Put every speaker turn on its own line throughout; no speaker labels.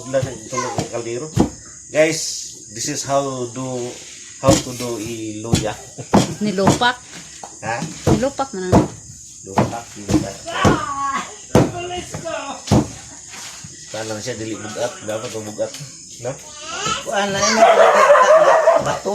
tulog ng kaldero. Guys, this is how to do iluya.
Nilupak.
Ha?
Nilupak na lang.
Lupak. Talang siya dili bugat, dapat ko bugat. No?
Kuan na mo bato.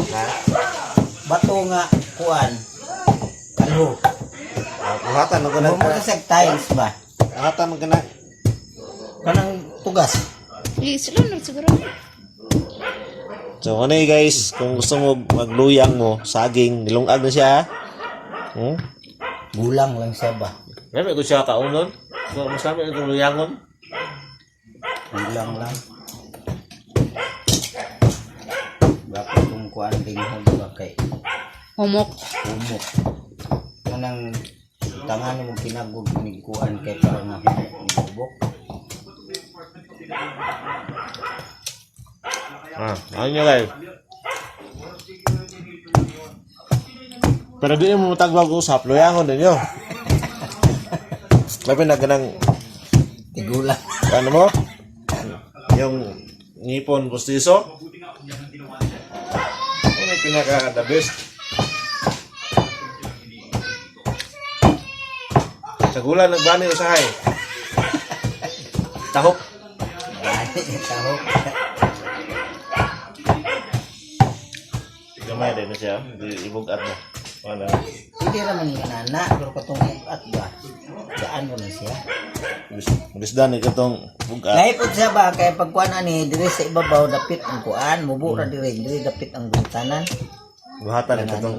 Ha?
Bato nga kuan. Kalho.
Kuhatan mo kana.
Mo sa tiles ba?
Kuhatan mo kana.
Kanang tugas.
Silunod siguro.
So, ano guys, kung gusto mo magluyang mo, saging, nilungag na siya.
Gulang lang siya ba?
Meron ko siya kaunon. So, mas namin itong luyangon.
Gulang lang. Bakit kung kuan tinghod ba kay
Humok.
humok. Kanang tangan mo kinagog ni kuan kay para nga humok.
Ano nyo guys? Pero di mo matagwag usap, luyangon din nyo. May pinagganang,
Tigulang.
ano mo? Yung ngipon pustiso. Ano yung pinaka-the best? Sa gula, nagbani usahay. Tahok.
Bani taho.
Gamay din na siya. Ibugat na. Ano?
Hindi raman nga nana, pero katong at ba? Daan mo na siya.
Magisdan ni katong bugat.
Naipot siya ba kay pagkuan ani diri sa ibabaw dapit ang kuan, mubura diri dapit ang buntanan.
Buhatan ni katong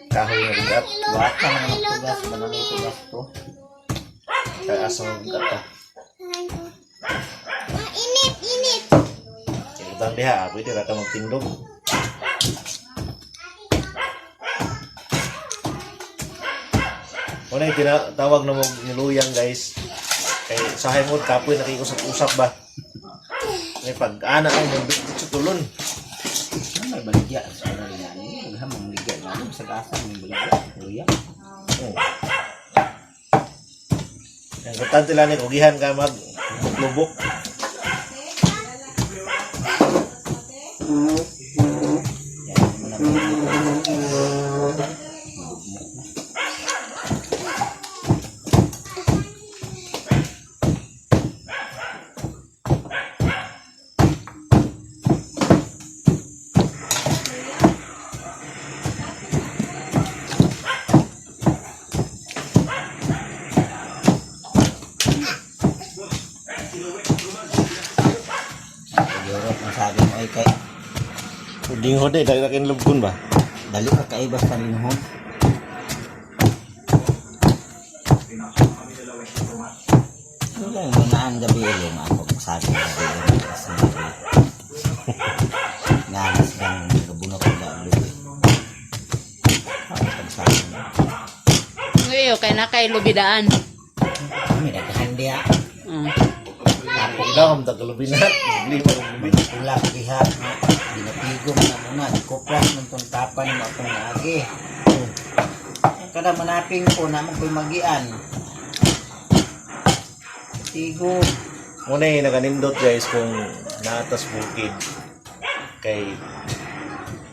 kahoy na bugat.
Wata na ang tugas, banang tugas to.
Kaya asang bugat ka.
Init.
Ibang diha, pwede ra ka magtindog. Ano yung tinatawag na mong niluyang guys? Kay sahay mo, kapoy nakiusap-usap ba? May pag-anak ay nabit sa tulon.
May baligya sa kanila ni, maghamang baligya na sa gasa may baligya, kuya.
Ang importante lang ni kugihan ka maglubok.
Siguro ang sabi mo ay kay
Uding hode, dahil nakin lubkon ba?
dali ka kay basta linhon. Ano lang yung naan gabi ulit ako sabi gabi ulit kasi ngalas lang nagabunok ang gabi. Ano pagsabi mo?
Ngayon, kay nakay lubidaan.
Kami nagkahan diya.
Tapos daw, ang tagalubinat. Lima ng lubin.
Ulap diha. Binapigom na muna. Kupras ng itong tapan mo akong naagi. Kada manaping ko na ko'y magian. Tigom.
Muna yung nakanindot guys kung naatas bukid. Kay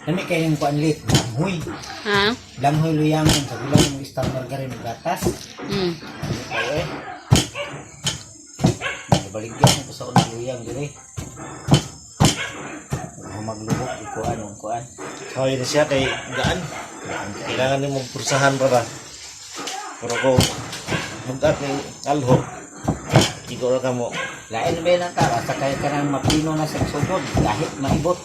Nami kayo yung kuanlit. Langhoy.
Ha?
Langhoy luyangon. Sa gulang yung isang margarin ng gatas. Ano kayo eh. Baligyan ko sa unang luyang dire. Maglubok ikuan o kuan.
kawin na siya kay gaan. Kailangan niyo magpursahan pa ba? Pero ko mugat ng alho. Ikaw ka mo.
Lain ba na ka sa kaya ka nang mapino na sa sugod kahit maibot.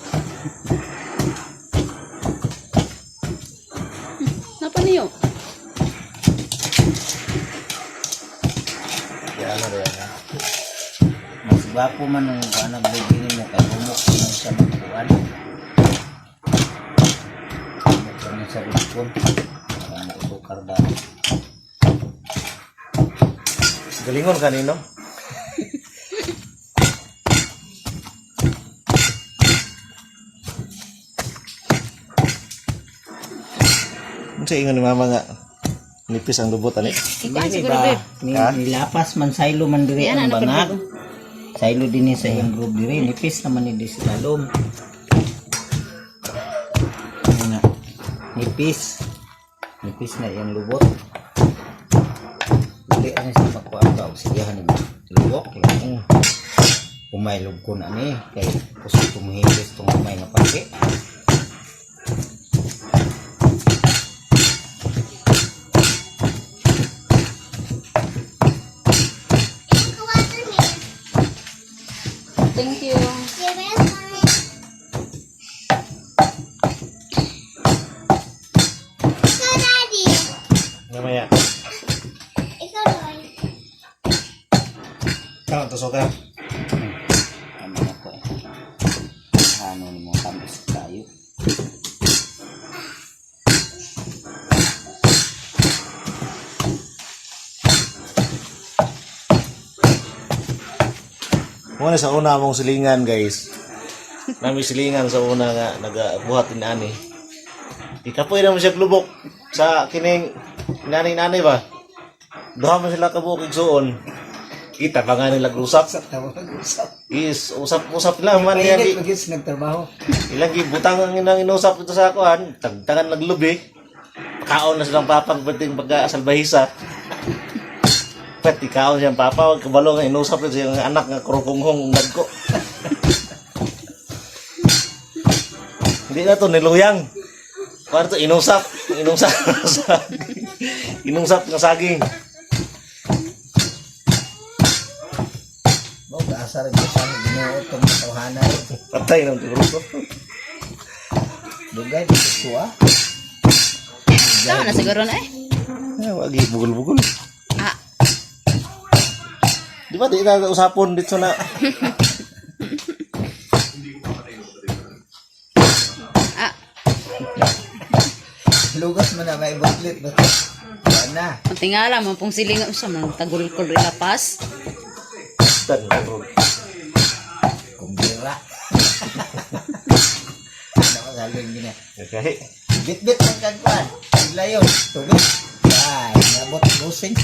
Napa niyo?
Kaya na rin ha.
Mas gwapo man ang anak bibili mo kay humok man siya magkuan. Humok man sa ripon. Para mausukar dahil.
Galingon kanino? Sa ingon ni mama nga nipis ang lubot ani.
Ikaw
Hindi
siguro,
ba?
babe.
Ha?
Nilapas man saylo man diri
Yan,
ang
ano
bangag.
pa
Saylo din ni sa iyang group diri, nipis naman ni di sa lalom. Ano na? Nipis. Nipis na iyang lubot. Dili ani sa pakuha og siyahan ni lubok lang. Umaylog ko na ni kay kusog tumuhipis tong umay nga pati.
Thank you.
Namanya. Kau tusok ka.
Ano na ko? Ano ni mo tamis kayo?
Muna sa una mong silingan guys. Nami silingan sa una nga nagabuhat ni ani. Ikapoy naman siya lubok sa kining nanay ba. Duha man sila kabukig suon. Kita pa nga nila usap.
Sa tawag usap.
Is usap lang man niya.
Mainit magis nagtrabaho.
Ilang gibutang ang inang inusap ito sa akuan. Tagtangan naglubi. Kaon na silang papang penting pagka-asalbahisa. Pati kaon siyang papa. Huwag kabalo nga inusap ito siyang anak nga kurukunghong nagko. Hindi na to niluyang. Para to inusap. Inusap nga saging. Inusap nga saging.
Mo gaasa rin sa Ginoo tong tawhanan.
Patay ng turo.
Dugay di kuha.
Tama na siguro na eh.
Wagi bugol-bugol.
Ah,
Di ba di na usapon dito na.
ah.
Lugas mo na may buklit ba? Na.
Ang tingala mo pong siling sa man tagul-kul ilapas.
Dan bro.
Kumbira. Ano ka galon gina?
Okay.
Bit-bit ang kagwan. Layon. Tubig. Ay, nabot busing.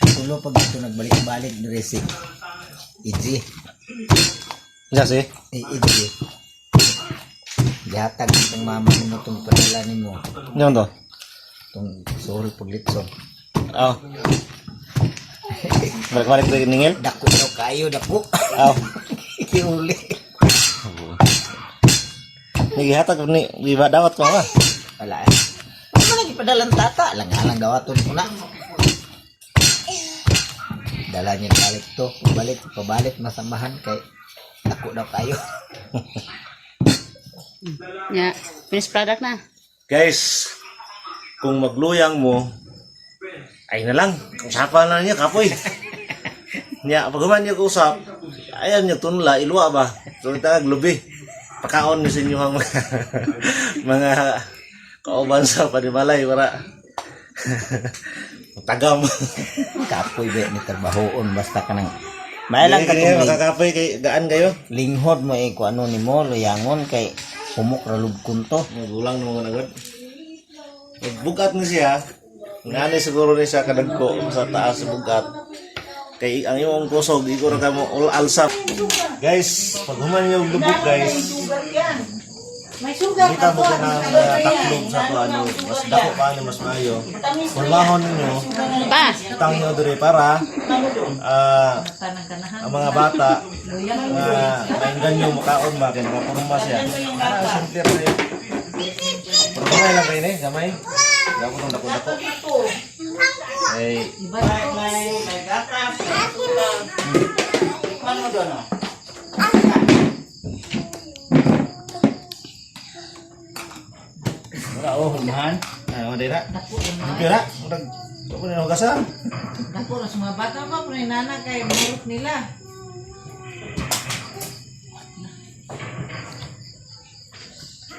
Tulo pag ito nagbalik-balik ni Resi. Iji.
Yes, eh.
Iji. Dihatag itong mama mo itong padala ni mo.
Yan to.
Itong sorry paglitson.
Oh. Balik-balik dari ningil.
Dako daw kayo, dako.
Oh.
Iuli.
Nagihatag ni iba dawat ko nga.
Wala eh. Ano lagi padalang tata? Lang dawaton ko na. Dala niya balik to. Pabalik masamahan kay dako daw kayo.
Ya, finished product na.
Guys, kung magluyang mo, ay na lang. Usapan na niya, kapoy. Nya, pagkaman niya usap, ayan niya tunla, ilwa ba? So, kita lubi. Pakaon ni sa inyo ang mga kauban sa panimalay para tagam.
Kapoy ba ni trabahoon basta ka nang may lang ka
Kaya makakapoy kay gaan kayo.
linghod mo eh kung ano ni mo luyangon kay humok ra lubkon to.
Magulang mo nga nagod. Bugat ni siya. Ngani siguro ni siya kadagko sa taas sa bugat. Kay ang imong kusog iko ra kamo all alsap. Guys, pag human yung lubog guys. Kita mo ka ng taklog sa ano, mas dako pa ano mas maayo. Kulbahon ninyo,
Pa,
tang nyo dire para ang mga bata mainggan nyo makaon ba kaya nakapurma siya. Sentir na yun. Pero kamay lang kayo eh, kamay. Dako ng dako-dako. Eh, wala oh, humahan. Ano dira? Dira, urag ko na hugasan.
Dako na sa mga bata pa, pero nana kay murot nila.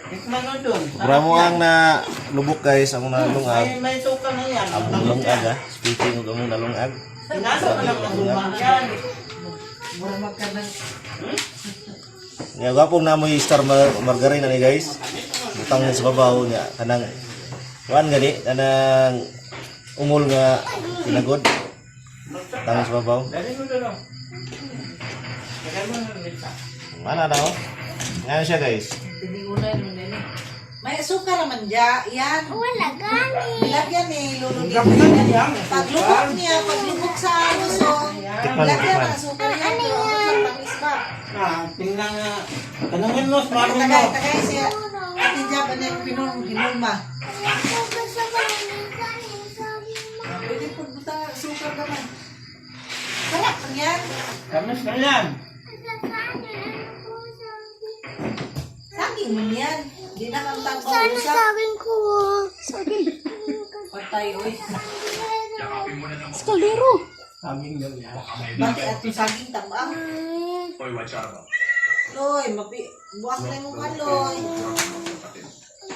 Tikman mo dun.
Programo ang na lubok guys, ang nalungag.
May suka na yan.
Ang lungag ah. Speaking of ang nalungag.
Pinasa ka lang ng lumang yan. Mura magkanang...
Nga gapong namoy star margarine ni guys. Butang niya sa babaw niya kanang kuan gani kanang ungol nga pinagod. Tangos babaw.
Dali mo doon. Tagal mo na nilita.
Mana daw? Ngayon siya guys.
May asukar naman dya. Yan.
Wala gani.
Bilagyan eh. Lulugin.
Gamit yan.
Paglubog niya, paglubog sa lusong.
Tikman,
Bilagyan
tikman.
ang asukar yan. Pero sa pang-isba.
Tingnan nga. Tanungin mo sa mami mo.
Tagay siya. Ati dya ba na pinulma?
Gusto ko ng kanin sabi mo.
Pwede po buta asukar naman. Sarap lang yan.
Kamis na yan.
Kanin ko sabi.
Saging man yan. Hindi na kang
Sana
tang-usap.
saging ko. Saging.
Patay, oy.
Skaldero.
Saging daw yan.
Bakit ato saging tambang? Loy, buwak na mo ka, Loy.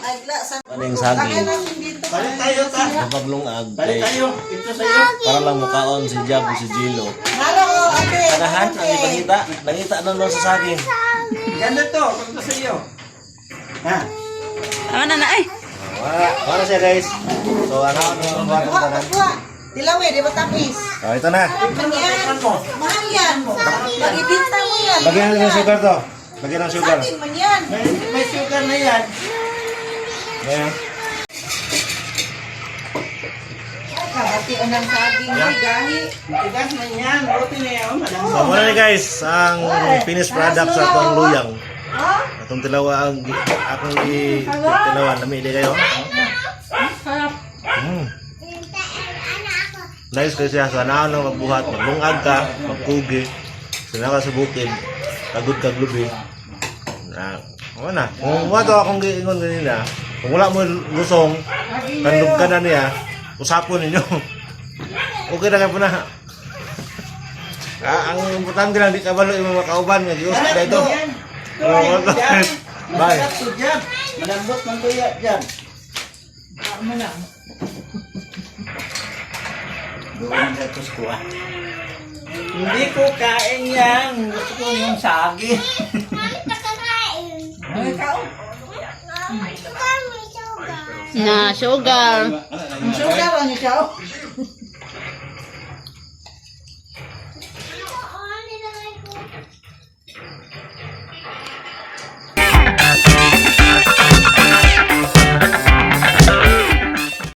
Ay, sa...
Ano yung saging?
Lagyan natin dito.
Balik tayo ta.
Kapag lungag,
Balik
kay
tayo. Ito sa'yo.
para lang mukaon si Jab o si Jilo.
Halo, ate.
Kanahan, ang ipangita. Nangita na doon sa saging.
Ganda to. Kung ito sa'yo. Ha?
Tama na na eh.
Wala siya guys. So ano ang buhat ng tanan?
Buwa. Dilaw eh, di ba tapis?
Oh, ito na.
Ano yan? Mahal yan. Mag-ibinta mo yan.
Lagyan natin ng sugar to. Lagyan ng sugar.
Saging man yan.
May sugar na yan.
Ayan.
Kabati ng saging mo, gahi.
Tigas na yan. Buti na yan. Madami.
So muna ni guys, ang finished product sa itong luyang.
Ha?
Itong tilawa ang akong tilawan. Lami di kayo. Nice kasi sana na magbuhat, maglungag ka, magkugi. Sana ka sa bukid, kagod kaglubi. Na, ano na. Kung wato akong giingon kanina, kung wala mo lusong, kandog ka na niya, usapon ninyo. Okay na kayo po na. Ang importante lang, di ka balo yung mga kauban nga, giusap na ito. Bye.
Masarap to dyan. Malambot ng tuya dyan. Doon sa tusko ah. Hindi ko kain yan. Gusto ko yung sagi.
Mami, kakakain.
Ay, ikaw.
Ito kami sugar.
Na, sugar.
Ang sugar ang ikaw.